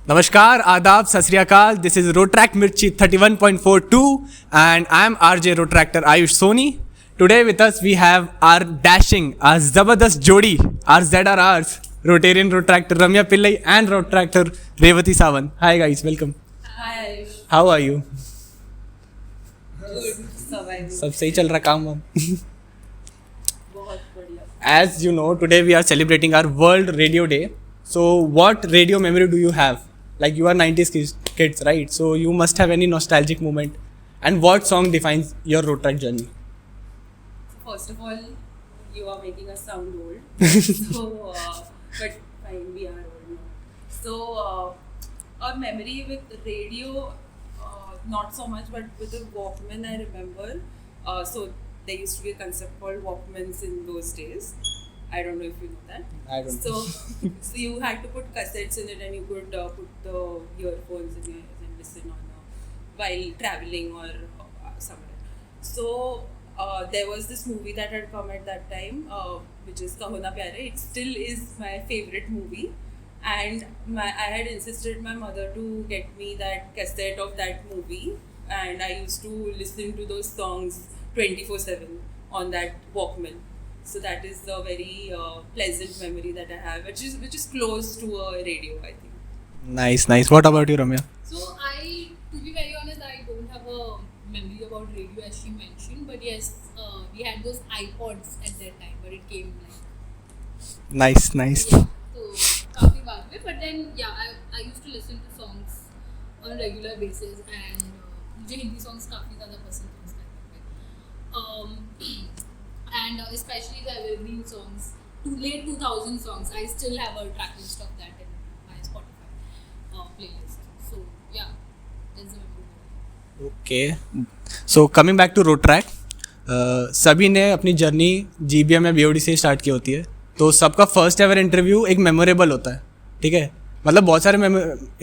Namaskar, Adab, Sat Sri Akal. This is Rotaract Mirchi 31.42 and I am RJ Rotaractor Ayush Soni. Today with us we have our dashing, our Zabardast Jodi, our ZRRs, Rotarian Rotaractor Ramiya Pillai and Rotaract Revati Sawant. Hi guys, welcome. Hi. How are you? Good. Surviving. सब सही चल रहा काम वाम? बहुत बढ़िया. As you know, today we are celebrating our World Radio Day. So what radio memory do you have? Like you are 90s kids, right? So you must have any nostalgic moment. And what song defines your Rotaract journey? First of all, you are making us sound old. But fine, we are old now. So, our memory with radio, not so much, but with the Walkman, I remember. So there used to be a concept called Walkmans in those days. I don't know if you know that. I don't know. So you had to put cassettes in it and you could put the earphones in your ears and listen on while traveling or somewhere. So there was this movie that had come at that time, which is Kaho Na Pyare. It still is my favorite movie. And I had insisted my mother to get me that cassette of that movie. And I used to listen to those songs 24/7 on that Walkman. So that is a very pleasant memory that I have, which is close to a radio, I think. Nice. What about you, Ramya? So to be very honest, I don't have a memory about radio as she mentioned, but yes, we had those iPods at that time, but it came like. Nice. Yeah, so काफी बाद में, but then yeah, I used to listen to songs on a regular basis and मुझे Hindi songs काफी ज़्यादा पसंद थे उस time पे. And especially the evergreen songs, late 2000 songs. I still have a track list of that in my Spotify playlist. So yeah, that's a memory. Okay. So coming back to Rotaract, सभी ने अपनी journey GBM या BOD से start की होती है. तो सबका फर्स्ट एवर इंटरव्यू एक मेमोरेबल होता है, ठीक है? मतलब बहुत सारे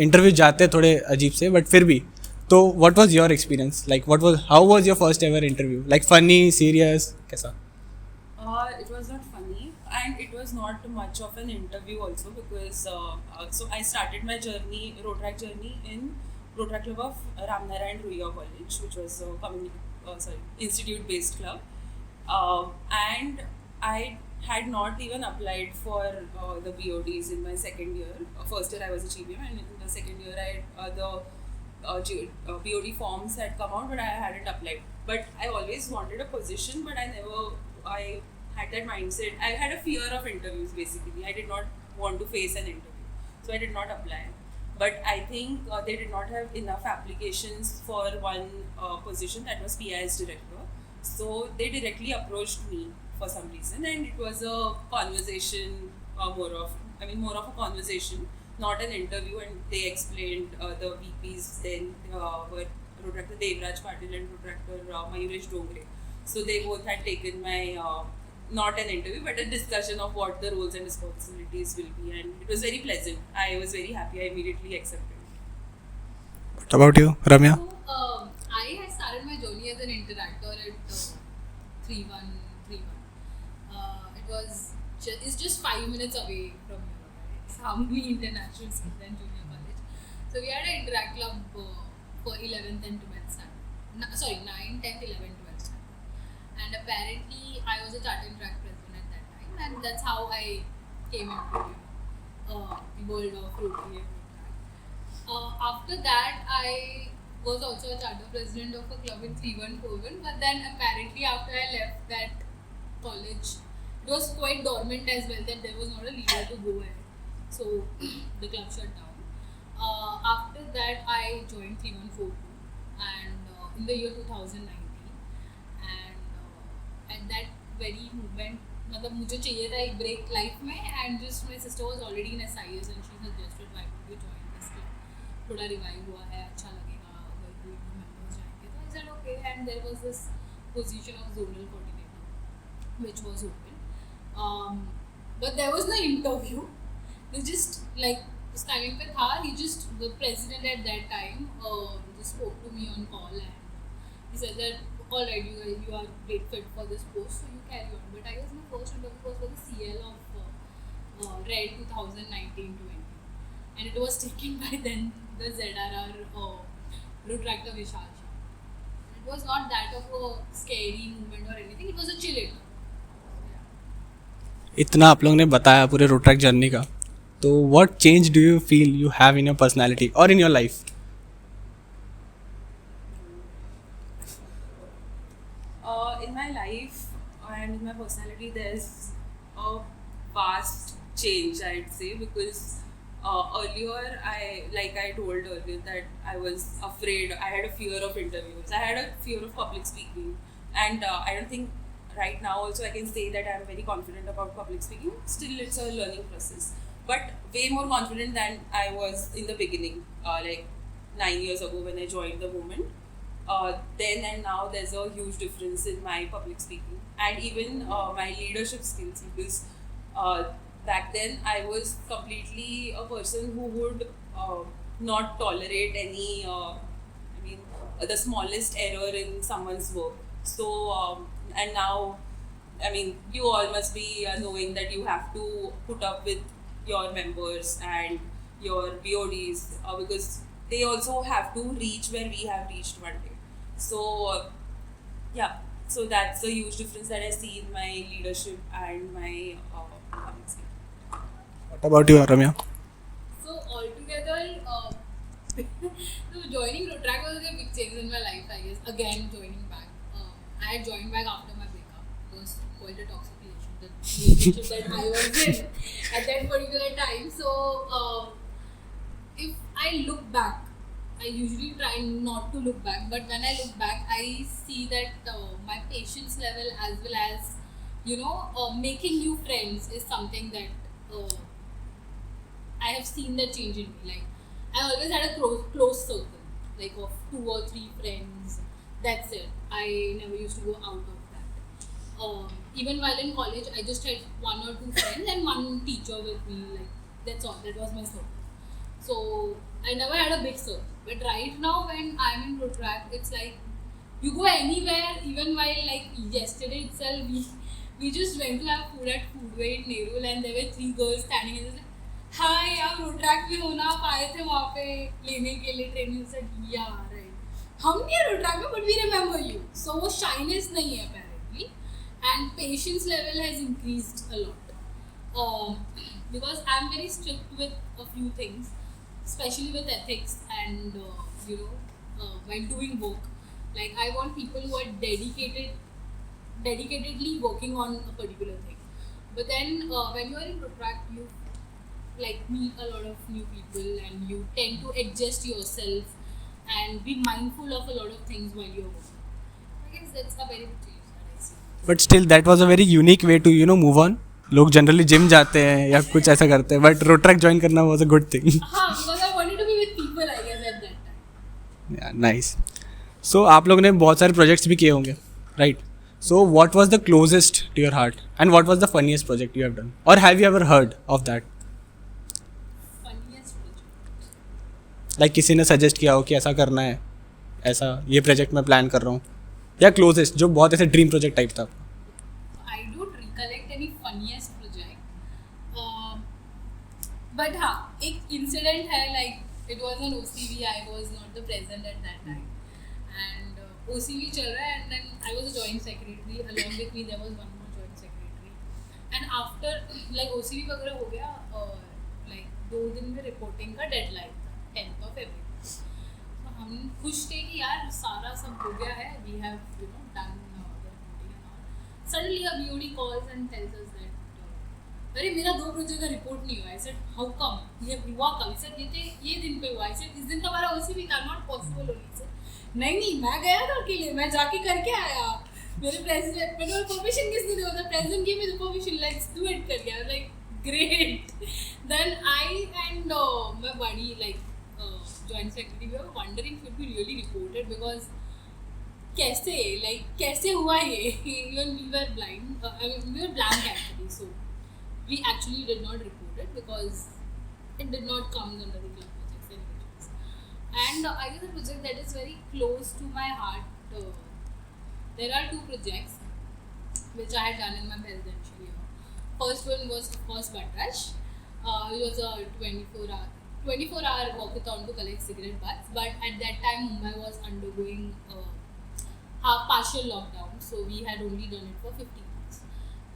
इंटरव्यू जाते हैं थोड़े अजीब से, बट फिर भी. तो what was your experience? Like how was your first ever interview? Like funny, serious, कैसा? It was not funny and it was not much of an interview also because so I started my Rotaract journey in Rotaract Club of Ramiya and Rtr College, which was a institute based club, and I had not even applied for the BODs in my second year. First year I was a GBM and in the second year the BOD forms had come out, but I hadn't applied. But I always wanted a position, but I had that mindset. I had a fear of interviews basically. I did not want to face an interview. So I did not apply. But I think they did not have enough applications for one position, that was PIS director. So they directly approached me for some reason, and it was a conversation, more of a conversation, not an interview. And they explained the VPs then were Rotaract Devraj Patil and Rotaract Mayuresh Dongre. So they both had taken my not an interview but a discussion of what the roles and responsibilities will be, and it was very pleasant. I was very happy. I immediately accepted. What about you, Ramya? So I had started my journey as an interactor at 3131. It's just 5 minutes away from here. It's Hamwi International School and Junior College. So we had an interact club for 11th and 12th standard. 9th, 10th, 11th, 12th standard. And apparently I was a charter interact president at that time, and that's how I came into the world of Rotary and Rotaract. After that, I was also a charter president of a club in 3141, but then apparently after I left that college, it was quite dormant as well, that there was not a leader to go ahead. So the club shut down. After that, I joined 3142 and in the year 2019. At that very moment, मतलब मुझे चाहिए था एक break life में, and just my sister was already in SIS and she suggested why don't you join this club, थोड़ा revive हुआ है, अच्छा लगेगा अगर कोई members जाएंगे. तो I said okay, and there was this position of Zonal coordinator which was open, but there was no interview. They just like उस time पे था, the president at that time just spoke to me on call and he said that alright, you are great fit for this post, so you carry on. But I guess my first interview was for the CL of Red 2019-20. and it was taken by then the ZRR Rotaract Vishal. It was not that of a scary movement or anything. It was a chill it. इतना आप लोगों ने बताया पूरे Rotaract journey का, तो what change do you feel you have in your personality और in your life? In my life and in my personality, there's a vast change, I'd say, because earlier, I told earlier that I was afraid. I had a fear of interviews. I had a fear of public speaking, and I don't think right now also I can say that I'm very confident about public speaking. Still, it's a learning process, but way more confident than I was in the beginning, like 9 years ago when I joined the movement. Then and now there's a huge difference in my public speaking and even my leadership skills, because back then I was completely a person who would not tolerate any the smallest error in someone's work. So and now, I mean, you all must be knowing that you have to put up with your members and your BODs, because they also have to reach where we have reached one day. So yeah, so that's a huge difference that I see in my leadership and my public speaking. What about you, Ramiya? So altogether, so joining Rotaract was a big change in my life, I guess. Again, joining back. I had joined back after my breakup. It was quite a toxic relationship that I was in at that particular time. So if I look back, I usually try not to look back, but when I look back, I see that my patience level as well as, making new friends is something that I have seen the change in me. Like, I always had a close circle, like of 2 or 3 friends. That's it. I never used to go out of that. Even while in college, I just had 1 or 2 friends and 1 teacher with me. Like, that's all. That was my circle. So I never had a big circle. But right now, when I'm in Rotaract, it's like you go anywhere. Even while, like, yesterday itself, we just went to have food at Foodway in Nerul, and there were 3 girls standing and they said, "Hi, आप Rotaract में हो ना? आप आए थे वहाँ पे लेने के लिए ट्रेनिंग." said, "Yeah, right. हम नहीं है Rotaract में, but we remember you." So वो shyness नहीं है apparently, and patience level has increased a lot. Because I'm very strict with a few things, especially with ethics and while doing work. Like, I want people who are dedicatedly working on a particular thing. But then when you are in Rotaract, you like meet a lot of new people and you tend to adjust yourself and be mindful of a lot of things while you're working. I guess that's a very big change that I see. But still, that was a very unique way to move on. लोग generally gym जाते हैं या कुछ ऐसा करते हैं, but Rotaract join करना was a good thing. हाँ, because I wanted to be with people, I guess, at that time. Yeah, nice. So आप लोगों ने बहुत सारे प्रोजेक्ट्स भी किए होंगे, right? So what was the closest to your heart and what was the funniest project you have done, or have you ever heard of that? Funniest project. Like किसी ने सजेस्ट किया हो कि ऐसा करना है, ऐसा ये प्रोजेक्ट मैं प्लान कर रहा हूँ, या क्लोजेस्ट जो बहुत ऐसे ड्रीम प्रोजेक्ट टाइप था? I don't recollect any funniest project. But हाँ, एक incident है, like it was an OCV. I was not the president at that time, and OCV चल रहा है, and then I was a joint secretary. Along with me there was one more joint secretary. And after like OCV वगैरह हो गया, like 2 दिन में reporting का deadline था, 10th of February. So हम खुश थे कि यार सारा सब हो गया है. We have done the reporting and all. Suddenly a BOD calls and tells us that अरे मेरा 2 प्रोजेक्ट का रिपोर्ट नहीं हुआ. I said, how come? ये हुआ कब? I said, ये दिन पे हुआ. I said, इस दिन तो हमारा OCV था, not possible only. I said, नहीं मैं गया था अकेले, मैं जाके करके आया. मेरे प्रेसिडेंट, मैंने परमिशन किसने दिया था? President gave me the permission, let's do it कर गया. Like, great. Then I and my buddy, like joint secretary, we were wondering should we really report it, because कैसे हुआ ये? Even we were blind. We were blank actually, so we actually did not report it because it did not come under the club projects anyways. And I guess a project that is very close to my heart. There are 2 projects which I had done in my presidential year. First one was, of course, Batrash. It was a 24-hour 24-hour walkathon to collect cigarette butts. But at that time, Mumbai was undergoing half partial lockdown, so we had only done it for 50 months.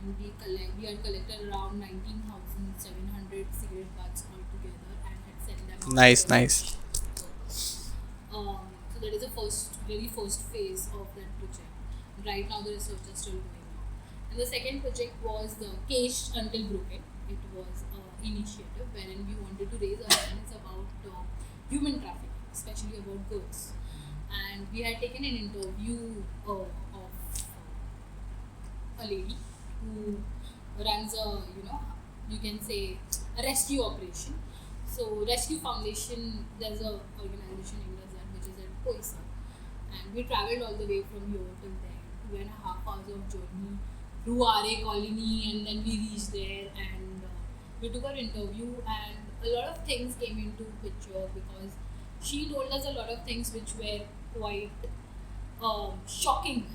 And we had collected around 19,700 cigarette butts altogether and had sent them out. Nice. So that is the very first phase of that project. Right now the research is still going on. And the second project was the Caged Until Broken. It was an initiative wherein we wanted to raise awareness about human trafficking, especially about girls. And we had taken an interview of a lady who runs you can say a rescue operation. So Rescue Foundation, there's a organization in that which is at Poisa, and we travelled all the way from here till there, 2.5 hours of journey through RA colony, and then we reached there and we took our interview, and a lot of things came into picture because she told us a lot of things which were quite shocking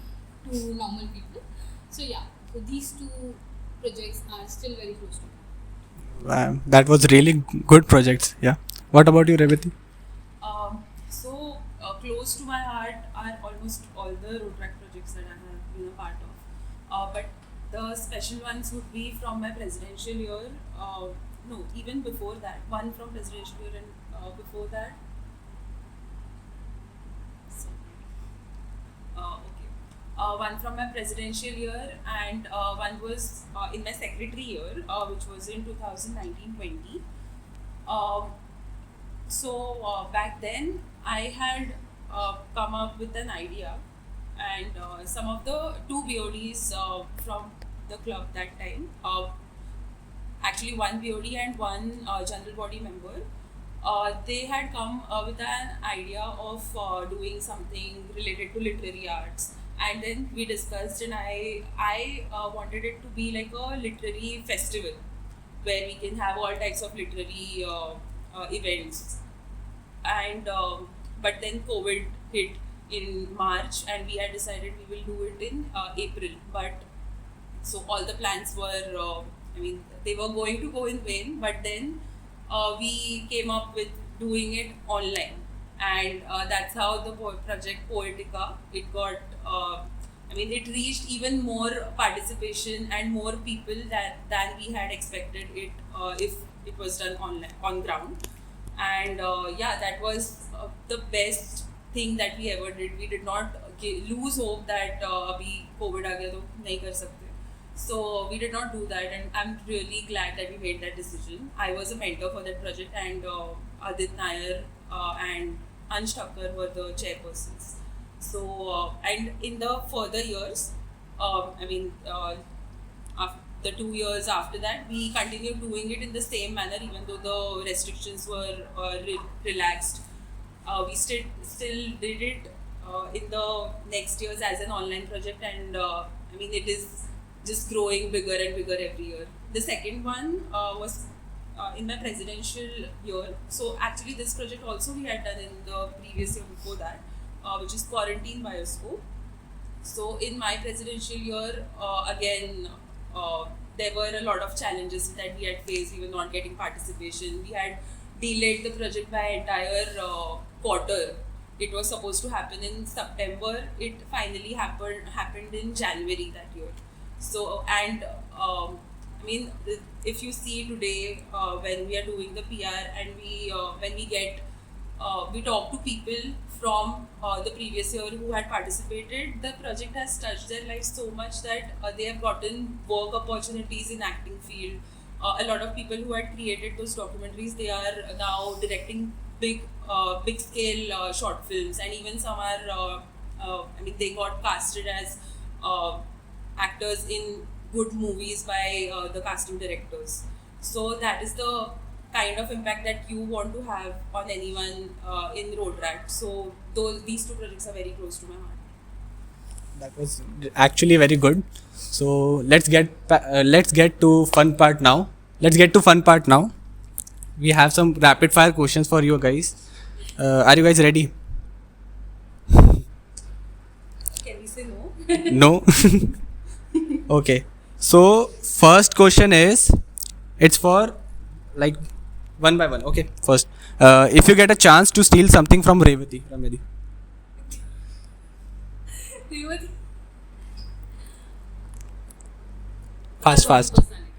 to normal people. So these two projects are still very close to me. That was really good projects. Yeah. What about you, Revati? So close to my heart are almost all the Rotaract projects that I have been a part of. But the special ones would be from my presidential year. No, even before that. One from presidential year and before that. One from my presidential year, and one was in my secretary year, which was in 2019-20. Back then, I had come up with an idea, and some of the two BODs from the club that time, actually one BOD and one general body member, they had come with an idea of doing something related to literary arts. And then we discussed, and I wanted it to be like a literary festival where we can have all types of literary events. And but then COVID hit in March, and we had decided we will do it in April. But so all the plans were, they were going to go in vain. But then we came up with doing it online. And that's how the project Poetica, it got, it reached even more participation and more people than we had expected it if it was done on ground. And that was the best thing that we ever did. We did not lose hope that abhi COVID aa gaya to nahi kar sakte. So we did not do that, and I'm really glad that we made that decision. I was a mentor for that project, and Adit Nair and Ansh Thakkar were the chairpersons. So, and in the further years, after the 2 years after that, we continued doing it in the same manner, even though the restrictions were relaxed. We still did it in the next years as an online project, and it is just growing bigger and bigger every year. The second one was in my presidential year. So actually this project also we had done in the previous year before that, which is Quarantine Bioscope. So in my presidential year, again, there were a lot of challenges that we had faced. We were not getting participation. We had delayed the project by an entire quarter. It was supposed to happen in September. It finally happened in January that year. So, and if you see today, when we are doing the PR and when we talk to people from the previous year who had participated, the project has touched their lives so much that they have gotten work opportunities in acting field. A lot of people who had created those documentaries, they are now directing big scale short films, and even some are, they got casted as actors in good movies by the casting directors. So that is the kind of impact that you want to have on anyone in Rotaract. So these two projects are very close to my heart. That was actually very good. So let's get to fun part now. We have some rapid fire questions for you guys. Are you guys ready? Can we say no? No. Okay. So first question is, it's for like One by one. Okay. First, if you get a chance to steal something from Revati, Ramya. Revati. Fast. Personality.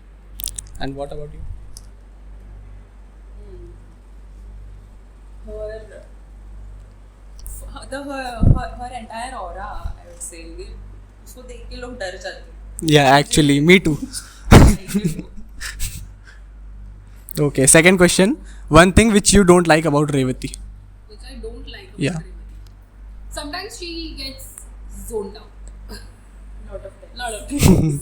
And what about you? her entire aura, I would say, उसको देख के लोग डर जाते हैं. Yeah, actually, me too. Okay. Second question. One thing which you don't like about Revati. Which I don't like about Yeah. Revati. Sometimes she gets zoned out. Lot of time.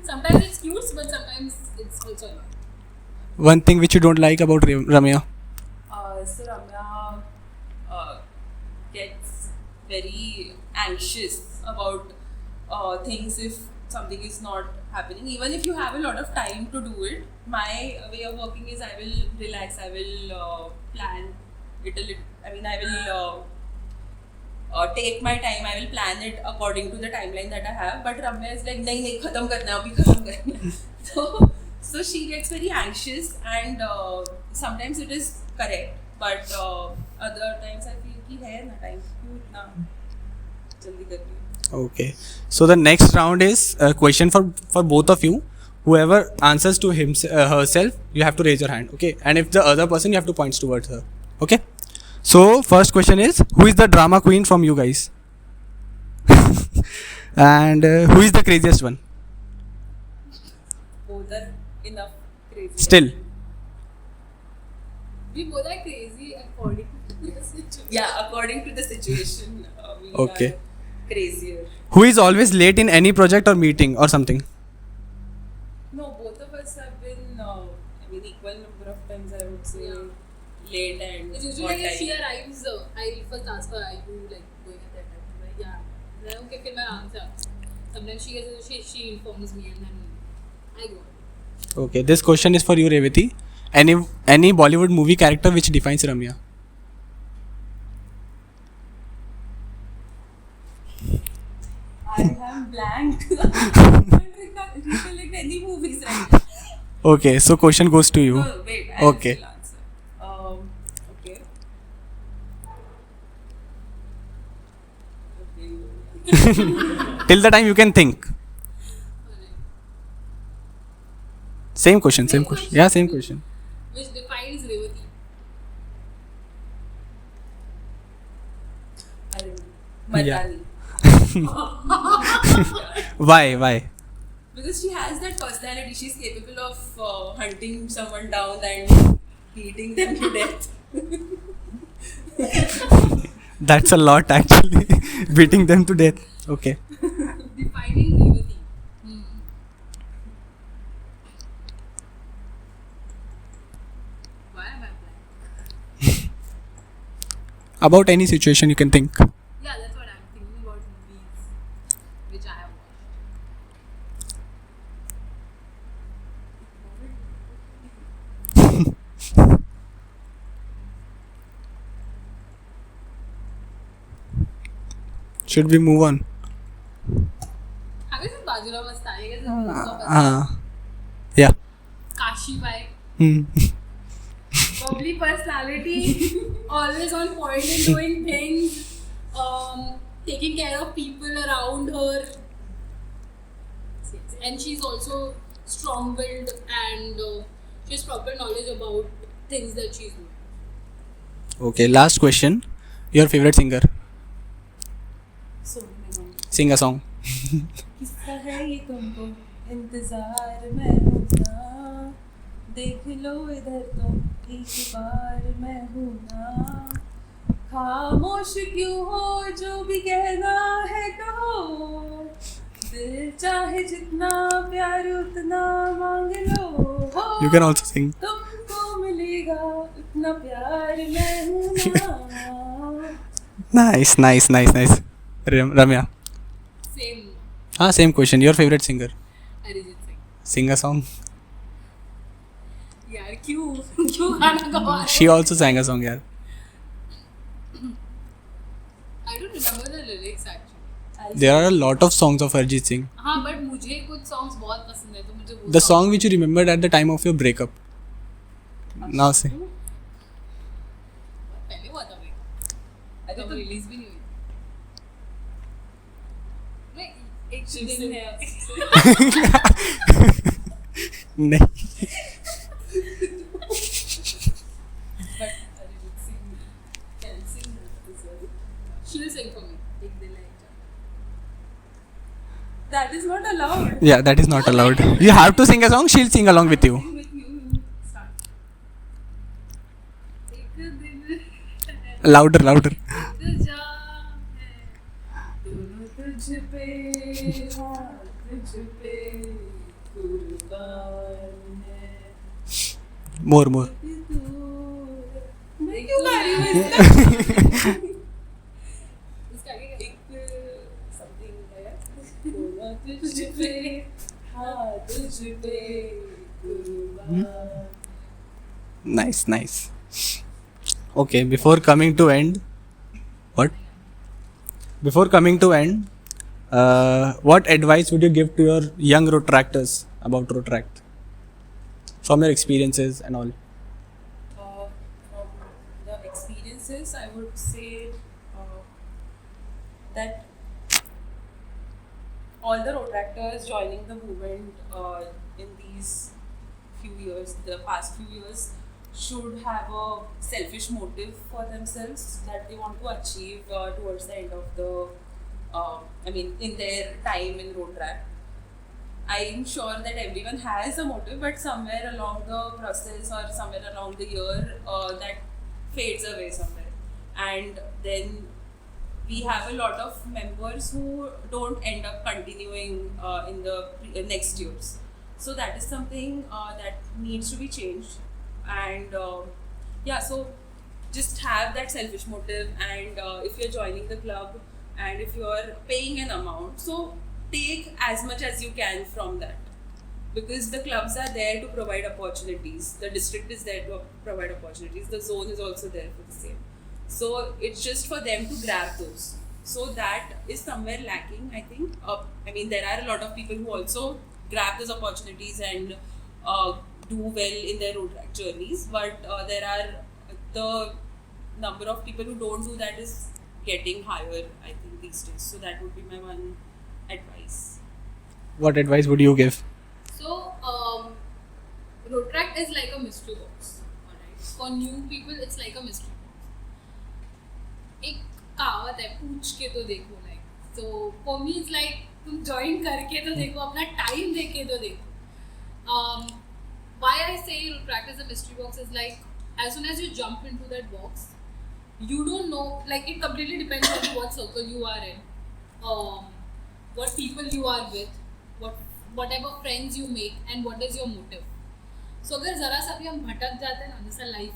Sometimes it's cute, but sometimes it's also annoying. One thing which you don't like about Ramya. So Ramya gets very anxious about things if something is not happening. Even if you have a lot of time to do it, my way of working is I will relax, I will plan it a little. I mean, I will take my time, I will plan it according to the timeline that I have. But Ramya is like, nahi, khatam karna hai, abhi khatam karna hai. So she gets very anxious, and sometimes it is correct, but other times I feel कि है ना time, क्यों इतना जल्दी कर रही है. Okay. So the next round is a question for both of you. Whoever answers to herself, you have to raise your hand. Okay. And if the other person, you have to point towards her. Okay. So first question is, who is the drama queen from you guys? And who is the craziest one? Both are enough crazy. Still. We both are crazy according to the situation. Yeah, according to the situation, we Okay. are crazier. Who is always late in any project or meeting or something? No, both of us have been, I mean, equal number of times, I would say, Yeah. late and It's usually on like if she time. arrives, I first ask her, are you like going at that time? She's like, yeah. Then okay, फिर मैं answer. Sometimes she informs me and then I go. Okay. This question is for you, Revati. Any Bollywood movie character which defines Ramya? I am blank. I can't recollect any movies right now. Okay. So question goes to you. No, wait, I will Okay. still answer. Okay. Till the time you can think. Same question. Yeah, same question. Which defines Revati. Mardani. Why? Because she has that personality. She's capable of hunting someone down and beating them to death. That's a lot actually. Beating them to death. Okay. Defining Revati. Why am I blank? About any situation you can think. Yeah, that's what I'm thinking about movies which I have watched. Should we move on? Have you seen Bajura Mastani? Yeah. Kashi Bai. Hmm. Bubbly personality, always on point in doing things, taking care of people around her. And she's also strong-willed and she has proper knowledge about things that she's doing. Okay. Last question. Your favorite singer? So, Sing a song. किस्सा है ये तुमको इंतजार मैं हूँ ना, देख लो इधर तुम एक बार मैं हूँ ना, खामोश क्यों हो जो भी कहना है कहो, दिल चाहे जितना प्यार उतना मांग लो, You can also sing. तुमको मिलेगा उतना प्यार मैं हूँ ना. Nice. Ramya. Same. Same question. Your favorite singer? Arijit Singh. Sing a song. यार क्यों गाना गवा रहे हो? She also sang a song, yaar. I don't remember the lyrics actually. There are a lot of songs of Arjit Singh. हाँ but मुझे कुछ songs बहुत पसंद है तो मुझे वो The song which you remembered at the time of your breakup. Now say. पहले हुआ था भाई, अरे तब तो रिलीज भी नहीं हुई। मैं एक शिव दिन सिंह है नहीं. but Arijit Singh can sing as well. she'll sing for me एक दिल है That is not allowed. Yeah, that is not allowed. You have to sing a song. She'll sing along with you. Sing with you. Start. एक दिन है Louder, louder. एक जाम है दोनों तुझ पे हाथ तुझ पे कुर्बान है More, more. मैं क्यों गा रही हूँ इसका? इसका आगे क्या? एक something है दोनों तुझ पे हाथ तुझ पे कुर्बान Nice, nice. Okay, before coming to end, what? Before coming to end, what advice would you give to your young Rotaractors about Rotaract? From your experiences and all. From the experiences, I would say that all the Rotaractors joining the movement in these few years, the past few years, should have a selfish motive for themselves that they want to achieve towards the end of the, in their time in Rotaract. I'm sure that everyone has a motive, but somewhere along the process or somewhere along the year, that fades away somewhere. And then we have a lot of members who don't end up continuing in the next years. So that is something that needs to be changed. And so just have that selfish motive. And if you're joining the club and if you're paying an amount, so take as much as you can from that, because the clubs are there to provide opportunities, the district is there to provide opportunities, the zone is also there for the same. So it's just for them to grab those. So that is somewhere lacking, I think. There are a lot of people who also grab those opportunities and do well in their Rotaract journeys, but there are the number of people who don't do that is getting higher, I think, these days. So that would be my one advice. What advice would you give? So, Rotaract is like a mystery box. Alright. For new people, it's like a mystery box. एक कहावत है, पूछ के तो देखो, like. So for me, it's like तुम join करके तो देखो, अपना time देके तो देखो. Why I say Rotaract is a mystery box is like, as soon as you jump into that box, you don't know, like it completely depends on what circle you are in, what people you are with, what type of friends you make, and what is your motive. So अगर ज़रा सा भी हम भटक जाते हैं ना, जैसा लाइफ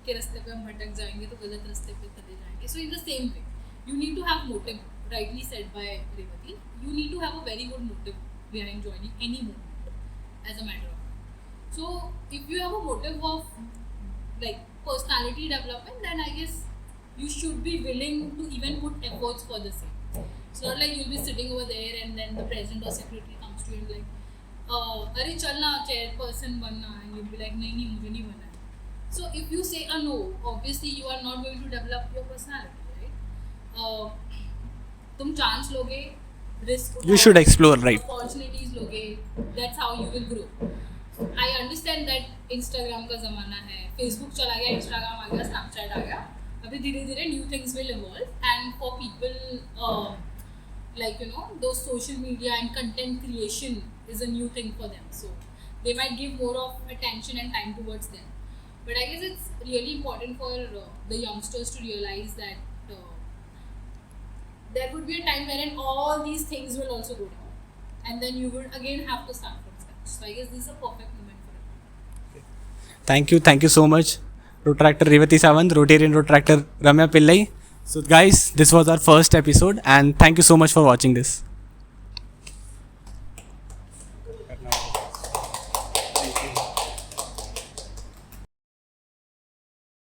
के रास्ते पे हम भटक जाएंगे तो गलत रास्ते पे चले जाएंगे. So in the same way, you need to have motive, rightly said by Revati. You need to have a very good motive behind joining any movement, as a matter of fact. So if you have a motive of like personality development, then I guess you should be willing to even put efforts for the same. It's not like you'll be sitting over there and then the president or secretary comes to you and like, अरे चलना chairperson बनना, and you'll be like, नहीं मुझे नहीं बनना है. So if you say a no, obviously you are not going to develop your personality, right? तुम chance लोगे, risk You should explore, right? opportunities लोगे, that's how you will grow. I understand that Instagram का ज़माना है, Facebook चला गया, Instagram आ गया, Snapchat आ गया. अभी धीरे धीरे new things will evolve, and for people those social media and content creation is a new thing for them. So they might give more of attention and time towards them. But I guess it's really important for the youngsters to realize that there would be a time wherein all these things will also go down, and then you would again have to start from scratch. So I guess this is a perfect moment for it. Thank you so much, Rotaractor Revati Sawant, Rotarian Rotaractor Ramiya Pillai. So guys, this was our first episode, and thank you so much for watching this.